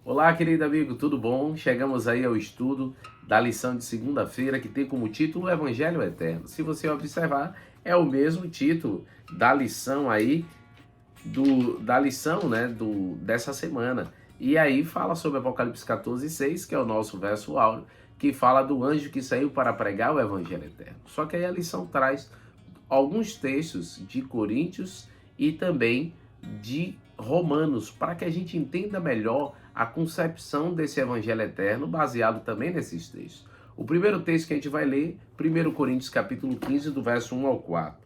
Olá, querido amigo, tudo bom? Chegamos aí ao estudo da lição de segunda-feira que tem como título o Evangelho Eterno. Se você observar, é o mesmo título da lição aí dessa semana. E aí fala sobre Apocalipse 14:6, que é o nosso verso áureo, que fala do anjo que saiu para pregar o Evangelho Eterno. Só que aí a lição traz alguns textos de Coríntios e também de Romanos, para que a gente entenda melhor a concepção desse Evangelho Eterno, baseado também nesses textos. O primeiro texto que a gente vai ler, 1 Coríntios capítulo 15, do verso 1 ao 4.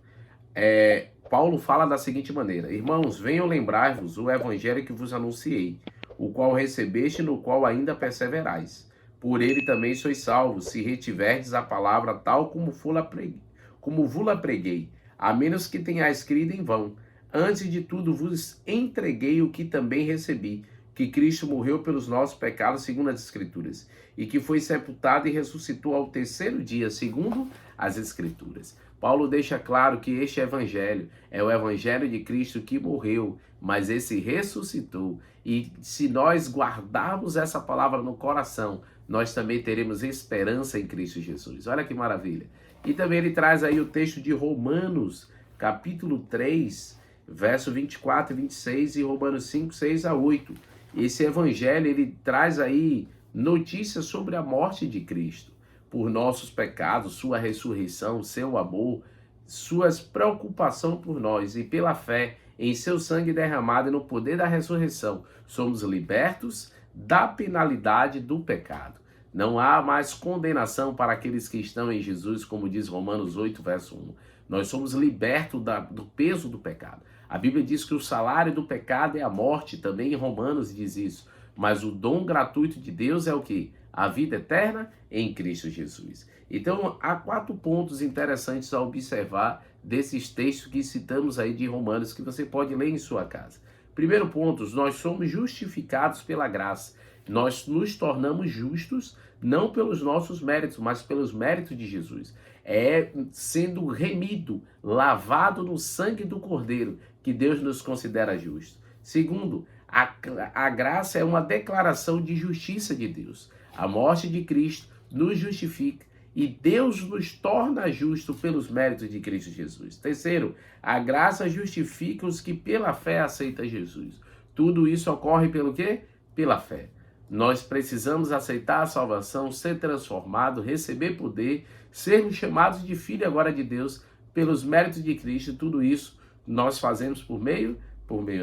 Paulo fala da seguinte maneira: Irmãos, venham lembrar-vos o Evangelho que vos anunciei, o qual recebeste, no qual ainda perseverais. Por ele também sois salvos, se retiverdes a palavra tal como vos-la preguei, a menos que tenhais crido em vão. Antes de tudo vos entreguei o que também recebi, que Cristo morreu pelos nossos pecados, segundo as Escrituras, e que foi sepultado e ressuscitou ao terceiro dia, segundo as Escrituras. Paulo deixa claro que este evangelho é o evangelho de Cristo que morreu, mas esse ressuscitou. E se nós guardarmos essa palavra no coração, nós também teremos esperança em Cristo Jesus. Olha que maravilha. E também ele traz aí o texto de Romanos, capítulo 3, verso 24 e 26, e Romanos 5, 6 a 8. Esse evangelho, ele traz aí notícias sobre a morte de Cristo, por nossos pecados, sua ressurreição, seu amor, suas preocupação por nós, e pela fé em seu sangue derramado e no poder da ressurreição, somos libertos da penalidade do pecado. Não há mais condenação para aqueles que estão em Jesus, como diz Romanos 8, verso 1. Nós somos libertos do peso do pecado. A Bíblia diz que o salário do pecado é a morte, também em Romanos diz isso. Mas o dom gratuito de Deus é o quê? A vida eterna em Cristo Jesus. Então, há 4 pontos interessantes a observar desses textos que citamos aí de Romanos, que você pode ler em sua casa. Primeiro ponto, nós somos justificados pela graça. Nós nos tornamos justos não pelos nossos méritos, mas pelos méritos de Jesus. É sendo remido, lavado no sangue do Cordeiro, que Deus nos considera justos. Segundo, a graça é uma declaração de justiça de Deus. A morte de Cristo nos justifica e Deus nos torna justos pelos méritos de Cristo Jesus. Terceiro, a graça justifica os que pela fé aceitam Jesus. Tudo isso ocorre pelo quê? Pela fé. Nós precisamos aceitar a salvação, ser transformado, receber poder, sermos chamados de filho agora de Deus pelos méritos de Cristo. Tudo isso nós fazemos por meio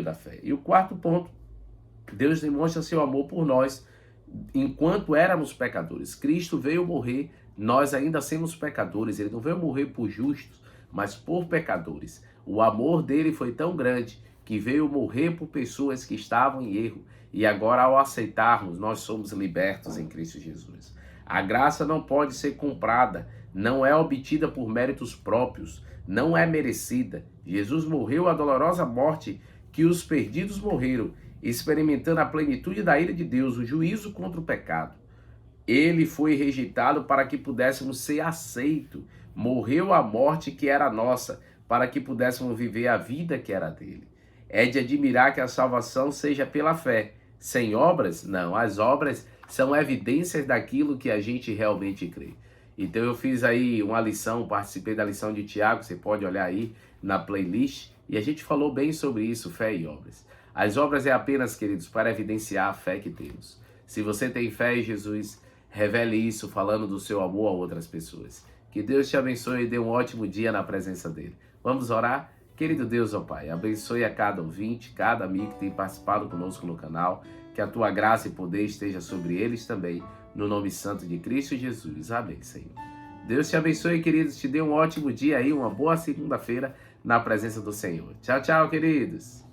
da fé. E o quarto ponto, Deus demonstra seu amor por nós enquanto éramos pecadores. Cristo veio morrer, nós ainda somos pecadores. Ele não veio morrer por justos, mas por pecadores. O amor dele foi tão grande que veio morrer por pessoas que estavam em erro. E agora, ao aceitarmos, nós somos libertos em Cristo Jesus. A graça não pode ser comprada, não é obtida por méritos próprios, não é merecida. Jesus morreu a dolorosa morte que os perdidos morreram, experimentando a plenitude da ira de Deus, o juízo contra o pecado. Ele foi rejeitado para que pudéssemos ser aceitos. Morreu a morte que era nossa, para que pudéssemos viver a vida que era dele. É de admirar que a salvação seja pela fé, sem obras? Não, as obras são evidências daquilo que a gente realmente crê. Então eu fiz aí uma lição, participei da lição de Tiago, você pode olhar aí na playlist, e a gente falou bem sobre isso, fé e obras. As obras é apenas, queridos, para evidenciar a fé que temos. Se você tem fé em Jesus, revele isso falando do seu amor a outras pessoas. Que Deus te abençoe e dê um ótimo dia na presença dele. Vamos orar? Querido Deus, ó Pai, abençoe a cada ouvinte, cada amigo que tem participado conosco no canal, que a tua graça e poder esteja sobre eles também, no nome santo de Cristo Jesus. Amém, Senhor. Deus te abençoe, queridos, te dê um ótimo dia aí, uma boa segunda-feira na presença do Senhor. Tchau, tchau, queridos.